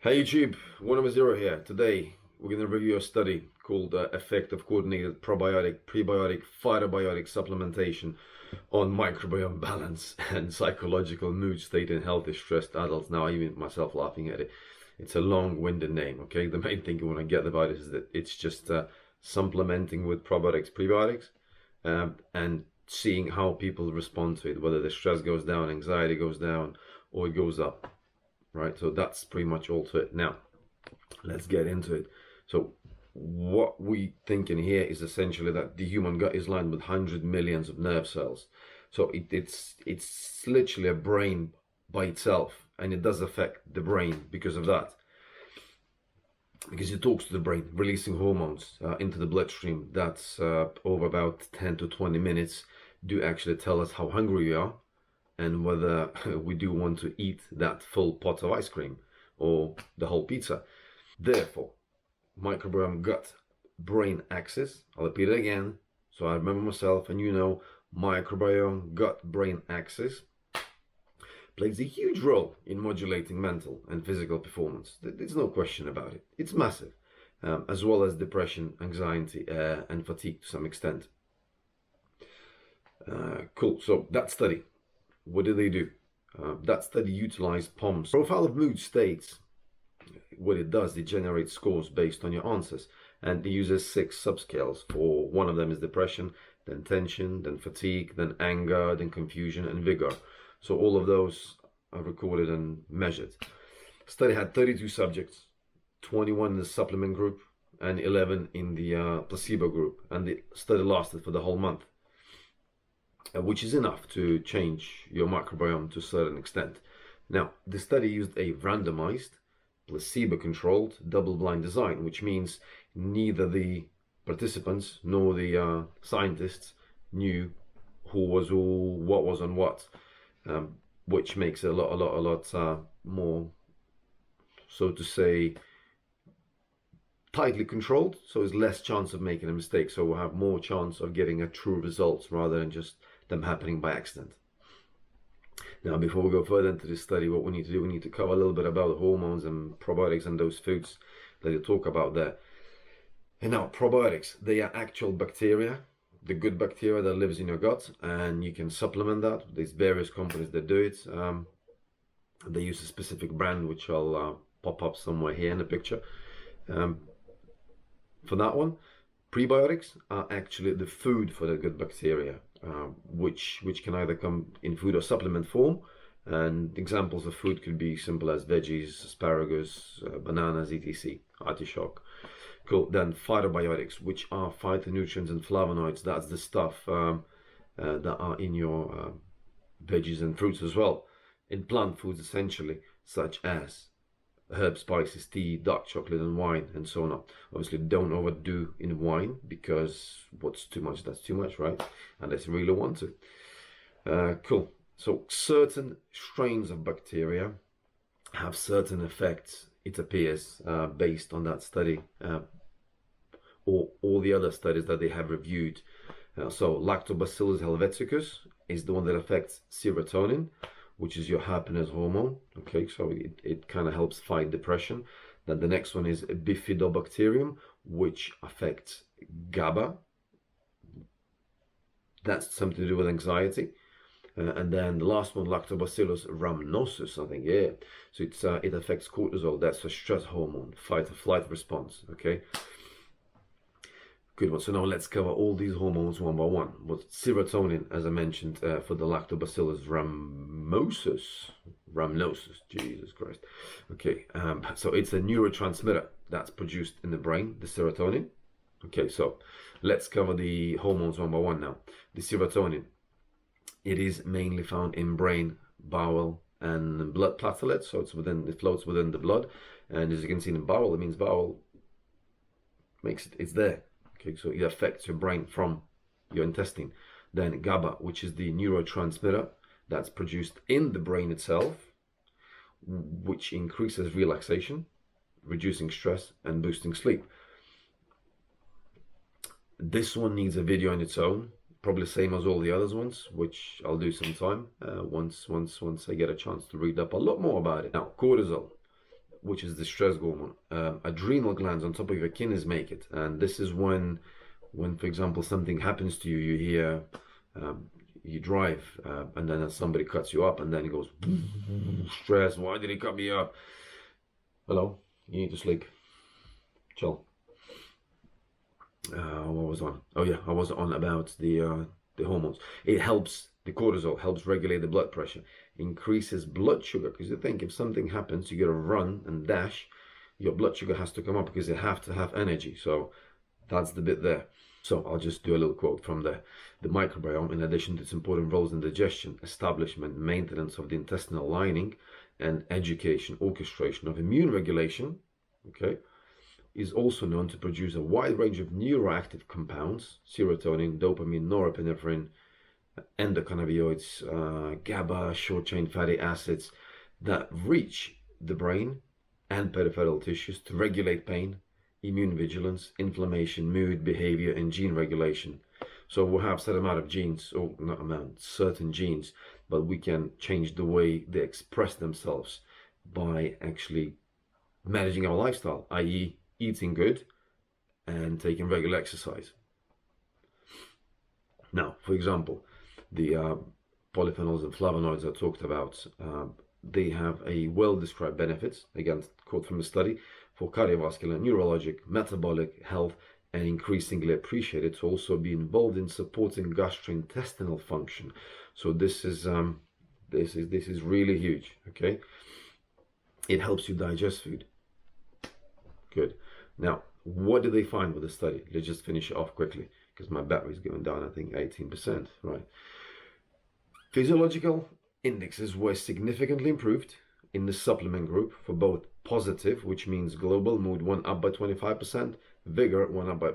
Hey YouTube, 100 here. Today we're going to review a study called Effect of Coordinated Probiotic, Prebiotic, Phytobiotic Supplementation on Microbiome Balance and Psychological Mood State in Healthy Stressed Adults. Now, even myself laughing at it. It's a long-winded name, okay? The main thing you want to get about it is that it's just supplementing with probiotics, prebiotics, and seeing how people respond to it, whether the stress goes down, anxiety goes down, or it goes up. Right, so that's pretty much all to it. Now, let's get into it. So what we thinking here is essentially that the human gut is lined with 100 millions of nerve cells. So it's literally a brain by itself, and it does affect the brain because of that. Because it talks to the brain, releasing hormones into the bloodstream. That's over about 10 to 20 minutes do actually tell us how hungry we are, and whether we do want to eat that full pot of ice cream or the whole pizza. Therefore, microbiome gut-brain axis, I'll repeat it again so I remember myself and you know, microbiome gut-brain axis plays a huge role in modulating mental and physical performance. There's no question about it. It's massive, as well as depression, anxiety, and fatigue to some extent. Cool, so that study. What do they do? That study utilized POMS. Profile of mood states. What it does, it generates scores based on your answers, and it uses 6 subscales. For one of them is depression, then tension, then fatigue, then anger, then confusion, and vigor. So all of those are recorded and measured. Study had 32 subjects, 21 in the supplement group and 11 in the placebo group, and the study lasted for the whole month. Which is enough to change your microbiome to a certain extent. Now, the study used a randomized, placebo-controlled, double-blind design, which means neither the participants nor the scientists knew who was who, what was on what, which makes it a lot more, so to say, tightly controlled, so there's less chance of making a mistake. So we'll have more chance of getting a true results rather than just them happening by accident. Now, before we go further into this study, what we need to do, we need to cover a little bit about the hormones and probiotics and those foods that you talk about there. And now, probiotics, they are actual bacteria, the good bacteria that lives in your gut, and you can supplement that. There's various companies that do it. They use a specific brand, which I'll pop up somewhere here in the picture. For that one, prebiotics are actually the food for the good bacteria, which can either come in food or supplement form. And examples of food could be simple as veggies, asparagus, bananas, etc., artichoke. Cool. Then phytobiotics, which are phytonutrients and flavonoids. That's the stuff that are in your veggies and fruits as well. In plant foods, essentially, such as herb, spices, tea, dark chocolate, and wine, and so on. Obviously, don't overdo in wine, because what's too much, that's too much, right? Unless you really want to. Cool. So certain strains of bacteria have certain effects, it appears, based on that study, or all the other studies that they have reviewed. So Lactobacillus helveticus is the one that affects serotonin, which is your happiness hormone. Okay, so it kind of helps fight depression. Then the next one is bifidobacterium, which affects GABA. That's something to do with anxiety. And then the last one, Lactobacillus rhamnosus, I think, yeah. So it affects cortisol. That's a stress hormone, fight or flight response. Okay. Good one. So now let's cover all these hormones one by one. With serotonin, as I mentioned, for the Lactobacillus rhamnosus, Jesus Christ. Okay, so it's a neurotransmitter that's produced in the brain, the serotonin. Okay, so let's cover the hormones one by one now. The serotonin, it is mainly found in brain, bowel, and blood platelets. So it floats within the blood, and as you can see in the bowel, it means bowel makes it's there. Okay, so it affects your brain from your intestine. Then GABA, which is the neurotransmitter that's produced in the brain itself, which increases relaxation, reducing stress, and boosting sleep. This one needs a video on its own, probably same as all the others ones, which I'll do sometime once I get a chance to read up a lot more about it. Now, cortisol. which is the stress hormone. Adrenal glands on top of your kidneys make it, and this is when for example something happens to you, you hear you drive and then somebody cuts you up, and then it goes stress. Why did he cut me up? Hello, you need to sleep. Chill. What was on? Oh yeah, I was on about the hormones. It helps. The cortisol helps regulate the blood pressure, increases blood sugar, because you think if something happens, you gotta run and dash, your blood sugar has to come up because you have to have energy. So that's the bit there. So I'll just do a little quote from the microbiome. In addition to its important roles in digestion, establishment, maintenance of the intestinal lining, and education, orchestration of immune regulation, okay, is also known to produce a wide range of neuroactive compounds: serotonin, dopamine, norepinephrine, endocannabinoids, GABA, short-chain fatty acids, that reach the brain and peripheral tissues to regulate pain, immune vigilance, inflammation, mood, behavior, and gene regulation. So we'll have certain amount of genes, or not amount, certain genes, but we can change the way they express themselves by actually managing our lifestyle, i.e. eating good and taking regular exercise. Now, for example, the polyphenols and flavonoids I talked about, they have a well-described benefits, again, quote from the study, for cardiovascular, neurologic, metabolic health, and increasingly appreciated to also be involved in supporting gastrointestinal function. So this is really huge, okay? It helps you digest food. Good. Now, what did they find with the study? Let's just finish it off quickly, because my battery's going down, I think 18%, right? Physiological indexes were significantly improved in the supplement group for both positive, which means global mood went up by 25%, vigor went up by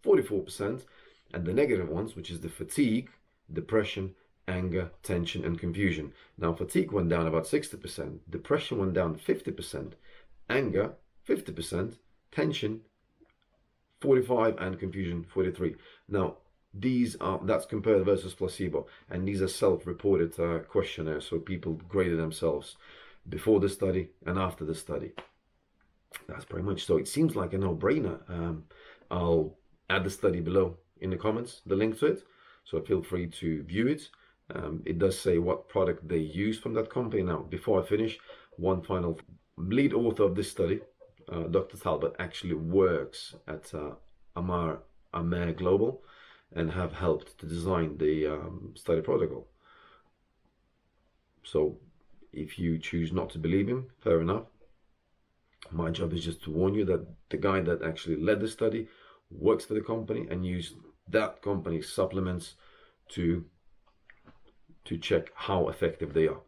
44%, and the negative ones, which is the fatigue, depression, anger, tension, and confusion. Now, fatigue went down about 60%, depression went down 50%, anger 50%, tension 45%, and confusion 43%. Now, that's compared versus placebo, and these are self-reported questionnaires, so people graded themselves before the study and after the study. That's pretty much. So it seems like a no-brainer. I'll add the study below in the comments, the link to it, so feel free to view it. It does say what product they use from that company. Now, before I finish, one final lead author of this study, Dr. Talbot, actually works at Amer Global, and have helped to design the study protocol. So if you choose not to believe him, fair enough. My job is just to warn you that the guy that actually led the study works for the company and used that company's supplements to check how effective they are.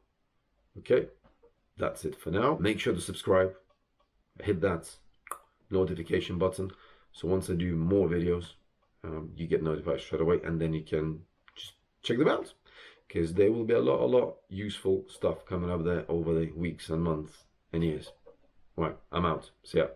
Okay, that's it for now. Make sure to subscribe, hit that notification button, so once I do more videos, you get notified straight away, and then you can just check them out, because there will be a lot useful stuff coming up there over the weeks and months and years. Right, I'm out. See ya.